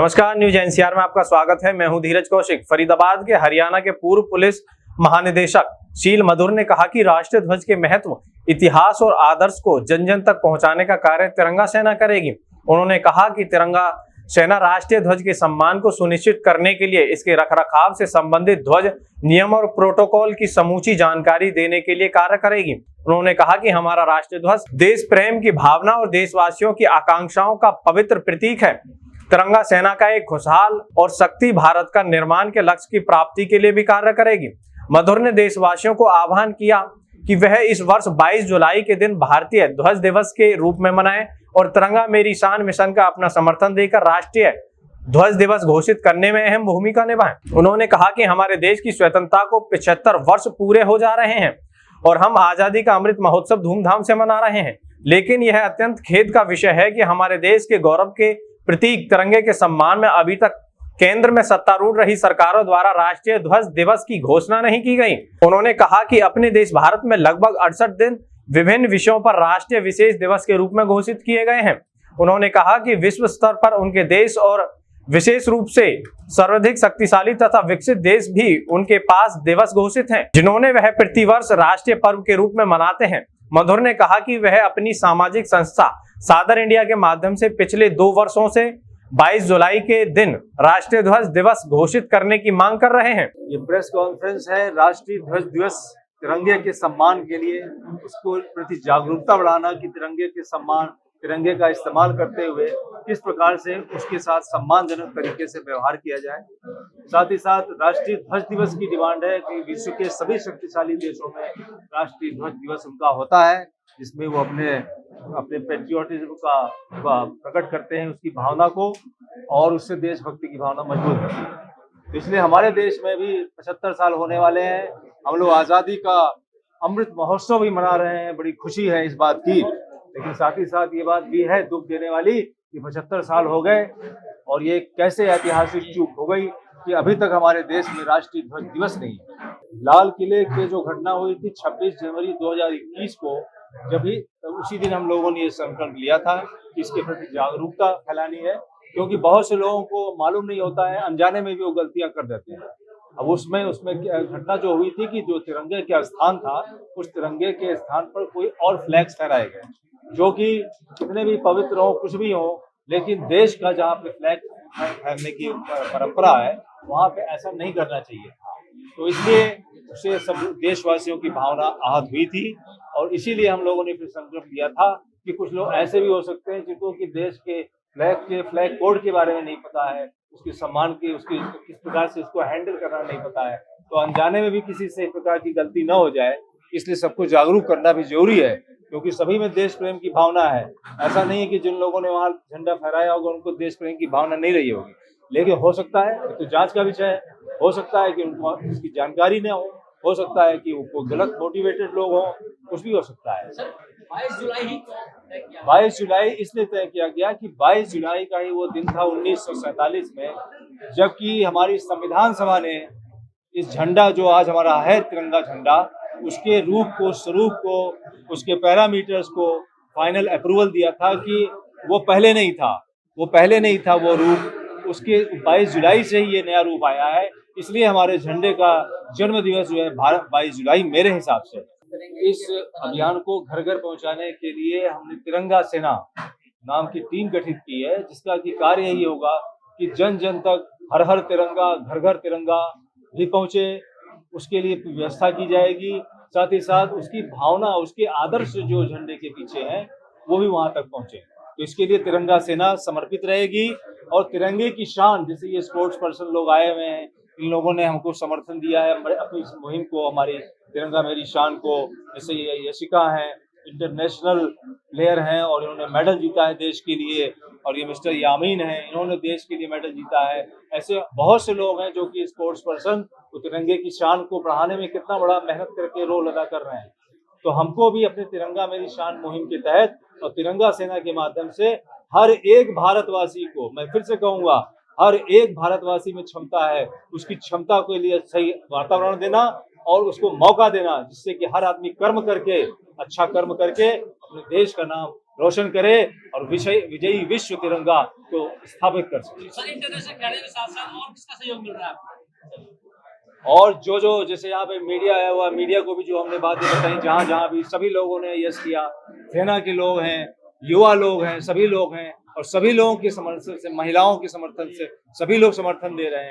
नमस्कार, news NCR में आपका स्वागत है। मैं हूं धीरज कौशिक। फरीदाबाद के हरियाणा के पूर्व पुलिस महानिदेशक शील मधुर ने कहा कि राष्ट्रीय ध्वज के महत्व, इतिहास और आदर्श को जन जन तक पहुंचाने का कार्य तिरंगा सेना करेगी। उन्होंने कहा कि तिरंगा सेना राष्ट्रीय ध्वज के सम्मान को सुनिश्चित करने के लिए इसके रखरखाव से संबंधित ध्वज नियम और प्रोटोकॉल की समूची जानकारी देने के लिए कार्य करेगी। उन्होंने कहा कि हमारा राष्ट्रीय ध्वज देश प्रेम की भावना और देशवासियों की आकांक्षाओं का पवित्र प्रतीक है। तिरंगा सेना का एक खुशहाल और शक्ति भारत का निर्माण के लक्ष्य की प्राप्ति के लिए भी कार्य करेगी। मधुर ने देशवासियों को आह्वान किया कि वह इस वर्ष 22 जुलाई के दिन भारतीय ध्वज दिवस के रूप में मनाएं और तिरंगा मेरी शान मिशन का अपना समर्थन देकर राष्ट्रीय ध्वज दिवस घोषित करने में अहम भूमिका निभाएं। उन्होंने कहा कि हमारे देश की स्वतंत्रता को 75 वर्ष पूरे हो जा रहे हैं और हम आजादी का अमृत महोत्सव धूमधाम से मना रहे हैं, लेकिन यह अत्यंत खेद का विषय है कि हमारे देश के गौरव के प्रतीक तिरंगे के सम्मान में अभी तक केंद्र में सत्तारूढ़ रही सरकारों द्वारा राष्ट्रीय ध्वज दिवस की घोषणा नहीं की गई। उन्होंने कहा कि अपने देश भारत में लगभग 68 दिन विभिन्न विषयों पर राष्ट्रीय विशेष दिवस के रूप में घोषित किए गए हैं। उन्होंने कहा कि विश्व स्तर पर उनके देश और विशेष रूप से सर्वाधिक शक्तिशाली तथा विकसित देश भी उनके पास दिवस घोषित हैं, जिन्होंने वह प्रतिवर्ष राष्ट्रीय पर्व के रूप में मनाते हैं। मधुर ने कहा कि वह अपनी सामाजिक संस्था सादर इंडिया के माध्यम से पिछले 2 वर्षों से 22 जुलाई के दिन राष्ट्रीय ध्वज दिवस घोषित करने की मांग कर रहे हैं। ये प्रेस कॉन्फ्रेंस है राष्ट्रीय ध्वज दिवस तिरंगे के सम्मान के लिए, उसको प्रति जागरूकता बढ़ाना कि तिरंगे के सम्मान, तिरंगे का इस्तेमाल करते हुए किस प्रकार से उसके साथ सम्मानजनक तरीके से व्यवहार किया जाए। साथ ही साथ राष्ट्रीय ध्वज दिवस की डिमांड है कि विश्व के सभी शक्तिशाली देशों में राष्ट्रीय ध्वज दिवस उनका होता है, जिसमें वो अपने पेट्रियोटिज्म का प्रकट करते हैं, उसकी भावना को, और उससे देशभक्ति की भावना मजबूत करते हैं। इसलिए हमारे देश में भी 75 साल होने वाले हैं। हम लोग आज़ादी का अमृत महोत्सव भी मना रहे हैं। बड़ी खुशी है इस बात की, लेकिन साथ ही साथ ये बात भी है दुख देने वाली कि 75 साल हो गए और ये कैसे ऐतिहासिक चूक हो गई कि अभी तक हमारे देश में राष्ट्रीय ध्वज दिवस नहीं है। लाल किले के जो घटना हुई थी 26 जनवरी 2021 को, जब भी उसी दिन हम लोगों ने ये संकल्प लिया था कि इसके प्रति जागरूकता फैलानी है, क्योंकि बहुत से लोगों को मालूम नहीं होता है, अनजाने में भी वो गलतियां कर देते हैं। अब उसमें घटना जो हुई थी कि जो तिरंगे का स्थान था, उस तिरंगे के स्थान पर कोई और फ्लैग्स फहराए गए, जो कि कितने भी पवित्र हो, कुछ भी हो, लेकिन देश का जहाँ पे फ्लैग फहराने की परंपरा है वहाँ पे ऐसा नहीं करना चाहिए। तो इसलिए उससे सब देशवासियों की भावना आहत हुई थी और इसीलिए हम लोगों ने फिर संकल्प लिया था कि कुछ लोग ऐसे भी हो सकते हैं जिनको कि देश के फ्लैग कोड के बारे में नहीं पता है, उसके सम्मान की, उसकी किस प्रकार से उसको हैंडल करना नहीं पता है, तो अनजाने में भी किसी से इस प्रकार की गलती न हो जाए, इसलिए सबको जागरूक करना भी जरूरी है, क्योंकि सभी में देश प्रेम की भावना है। ऐसा नहीं है कि जिन लोगों ने वहाँ झंडा फहराया होगा उनको देश प्रेम की भावना नहीं रही होगी, लेकिन हो सकता है, तो जांच का विषय है, हो सकता है कि उनको इसकी जानकारी न हो सकता है कि वो गलत मोटिवेटेड लोग हों, कुछ भी हो सकता है। 22 जुलाई इसलिए तय किया गया कि 22 जुलाई का ही वो दिन था 1947 में, जबकि हमारी संविधान सभा ने इस झंडा जो आज हमारा है तिरंगा झंडा, उसके रूप को, स्वरूप को, उसके पैरामीटर्स को फाइनल अप्रूवल दिया था कि वो पहले नहीं था वो रूप, उसके 22 जुलाई से ही ये नया रूप आया है। इसलिए हमारे झंडे का जन्म दिवस जो है 22 जुलाई मेरे हिसाब से। इस अभियान को घर घर पहुंचाने के लिए हमने तिरंगा सेना नाम की टीम गठित की है, जिसका कि कार्य यही होगा कि जन जन तक हर हर तिरंगा, घर घर तिरंगा भी पहुंचे, उसके लिए व्यवस्था की जाएगी। साथ ही साथ उसकी भावना, उसके आदर्श जो झंडे के पीछे हैं वो भी वहां तक पहुंचे। तो इसके लिए तिरंगा सेना समर्पित रहेगी और तिरंगे की शान, जैसे ये स्पोर्ट्स पर्सन लोग आए हुए हैं, इन लोगों ने हमको समर्थन दिया है अपनी इस मुहिम को, हमारी तिरंगा मेरी शान को। जैसे ये यशिका हैं, इंटरनेशनल प्लेयर हैं और इन्होंने मेडल जीता है देश के लिए, और ये मिस्टर यामीन हैं, इन्होंने देश के लिए मेडल जीता है। ऐसे बहुत से लोग हैं जो कि स्पोर्ट्स पर्सन तिरंगे की शान को बढ़ाने में कितना बड़ा मेहनत करके रोल अदा कर रहे हैं। तो हमको भी अपने तिरंगा मेरी शान मुहिम के तहत और तिरंगा सेना के माध्यम से हर एक भारतवासी को, मैं फिर से कहूंगा, हर एक भारतवासी में क्षमता है, उसकी क्षमता के लिए सही वातावरण देना और उसको मौका देना, जिससे कि हर आदमी कर्म करके, अच्छा कर्म करके अपने देश का नाम रोशन करे और विजयी विश्व तिरंगा को स्थापित कर सके। सर, इंटरनेशनल खिलाड़ियों के साथ साथ और किसका सहयोग मिल रहा है आपको? और जो जैसे यहाँ पे मीडिया आया हुआ, मीडिया को भी जो हमने बातें बताई, जहाँ जहाँ भी सभी लोगों ने यस किया, सेना के लोग हैं, युवा लोग हैं, सभी लोग हैं, और सभी लोगों के समर्थन से, महिलाओं के समर्थन से सभी लोग समर्थन दे रहे हैं।